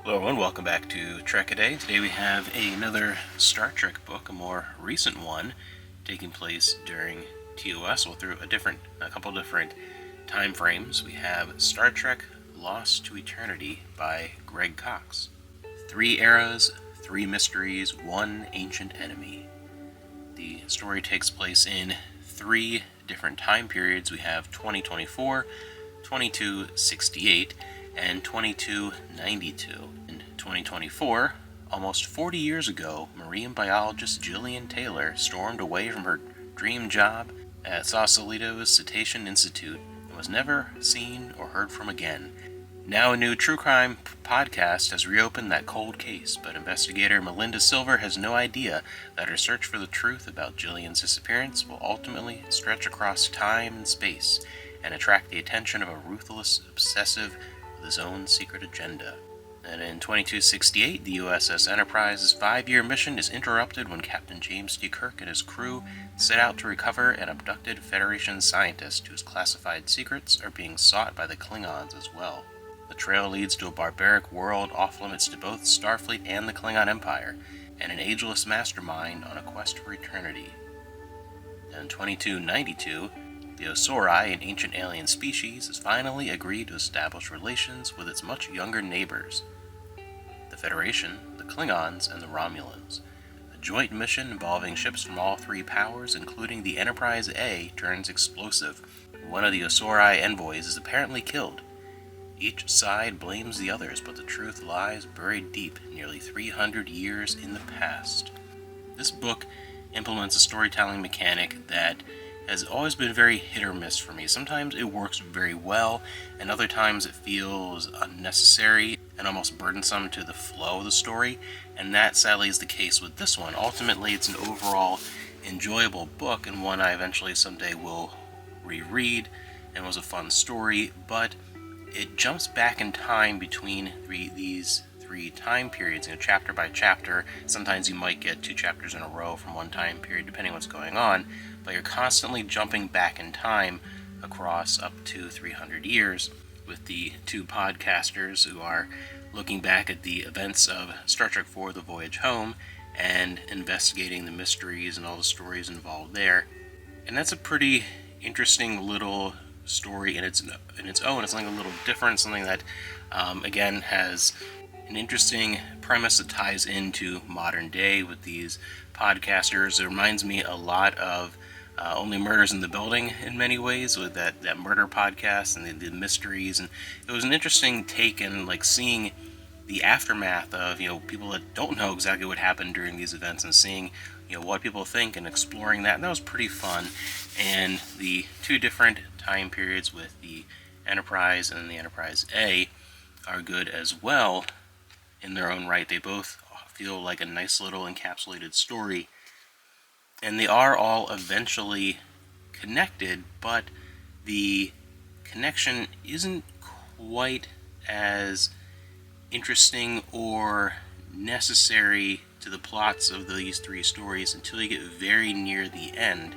Hello everyone, welcome back to Trek-A-Day. Today we have another Star Trek book, a more recent one, taking place during TOS, well through a couple different time frames. We have Star Trek Lost to Eternity by Greg Cox. 3 eras, 3 mysteries, 1 ancient enemy. The story takes place in 3 different time periods. We have 2024, 2268, and 2292. In 2024, almost 40 years ago, marine biologist Gillian Taylor stormed away from her dream job at Sausalito's Cetacean Institute and was never seen or heard from again. Now a new true crime podcast has reopened that cold case, but investigator Melinda Silver has no idea that her search for the truth about Gillian's disappearance will ultimately stretch across time and space and attract the attention of a ruthless obsessive with his own secret agenda. And in 2268, the USS Enterprise's 5-year mission is interrupted when Captain James T. Kirk and his crew set out to recover an abducted Federation scientist whose classified secrets are being sought by the Klingons as well. The trail leads to a barbaric world off-limits to both Starfleet and the Klingon Empire, and an ageless mastermind on a quest for eternity. In 2292, the Osori, an ancient alien species, has finally agreed to establish relations with its much younger neighbors, the Federation, the Klingons, and the Romulans. A joint mission involving ships from all 3 powers, including the Enterprise A, turns explosive. One of the Osori envoys is apparently killed. Each side blames the others, but the truth lies buried deep, nearly 300 years in the past. This book implements a storytelling mechanic that has always been very hit or miss for me. Sometimes it works very well, and other times it feels unnecessary and almost burdensome to the flow of the story, and that sadly is the case with this one. Ultimately, it's an overall enjoyable book, and one I eventually someday will reread, and was a fun story, but it jumps back in time between these 3 time periods, chapter by chapter. Sometimes you might get 2 chapters in a row from one time period, depending on what's going on, but you're constantly jumping back in time across up to 300 years with the 2 podcasters who are looking back at the events of Star Trek IV: The Voyage Home and investigating the mysteries and all the stories involved there. And that's a pretty interesting little story in its own. It's something a little different, something that again has an interesting premise that ties into modern day with these podcasters. It reminds me a lot of Only Murders in the Building in many ways, with that murder podcast and the mysteries. And it was an interesting take, and like seeing the aftermath of people that don't know exactly what happened during these events, and seeing what people think and exploring that. And that was pretty fun. And the 2 different time periods with the Enterprise and the Enterprise A are good as well in their own right. They both feel like a nice little encapsulated story, and they are all eventually connected, but the connection isn't quite as interesting or necessary to the plots of these 3 stories until you get very near the end.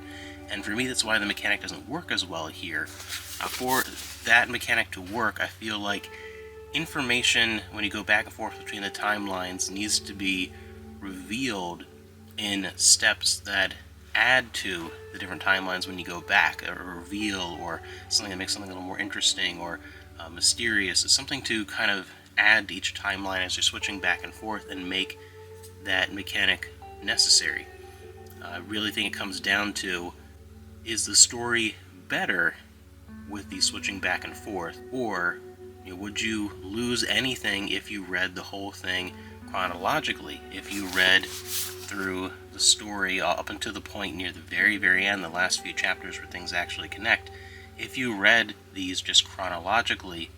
And for me, that's why the mechanic doesn't work as well here. For that mechanic to work, I feel like information, when you go back and forth between the timelines, needs to be revealed in steps that add to the different timelines when you go back, or reveal, or something that makes something a little more interesting or mysterious. It's something to kind of add to each timeline as you're switching back and forth and make that mechanic necessary. I really think it comes down to, is the story better with the switching back and forth, or would you lose anything if you read the whole thing chronologically? If you read through the story up until the point near the very, very end, the last few chapters where things actually connect, if you read these just chronologically,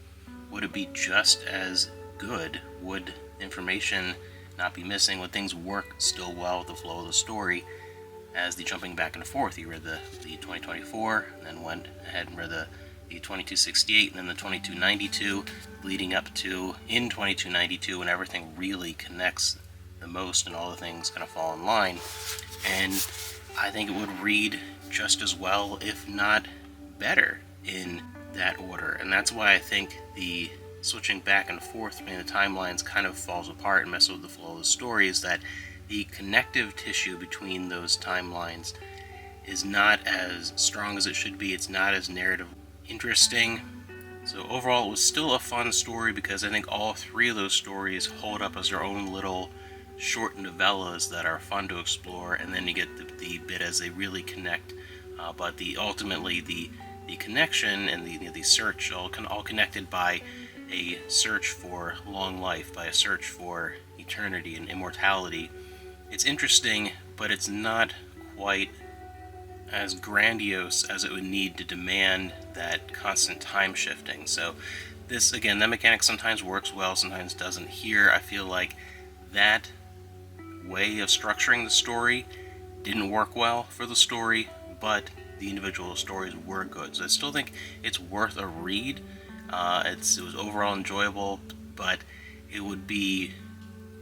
would it be just as good? Would information not be missing? Would things work still well with the flow of the story as the jumping back and forth? You read the 2024, and then went ahead and read the 2268, and then the 2292, leading up to in 2292 when everything really connects the most and all the things kind of fall in line. And I think it would read just as well, if not better, in that order. And that's why I think the switching back and forth between the timelines kind of falls apart and messes with the flow of the story is that the connective tissue between those timelines is not as strong as it should be. It's not as narrative interesting. So overall, it was still a fun story because I think all three of those stories hold up as their own little short novellas that are fun to explore, and then you get the bit as they really connect. But ultimately the connection and the search all connected by a search for long life, by a search for eternity and immortality. It's interesting, but it's not quite as grandiose as it would need to demand that constant time shifting. So this, again, that mechanic sometimes works well, sometimes doesn't. Here I feel like that way of structuring the story didn't work well for the story, but the individual stories were good. So I still think it's worth a read. It was overall enjoyable, but it would be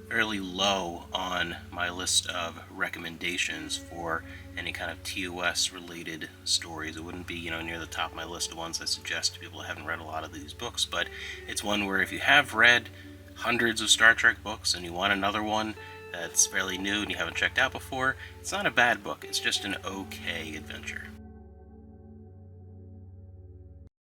fairly low on my list of recommendations for any kind of TOS related stories. It wouldn't be, near the top of my list of ones I suggest to people who haven't read a lot of these books, but it's one where if you have read hundreds of Star Trek books and you want another one that's fairly new and you haven't checked out before, it's not a bad book. It's just an okay adventure.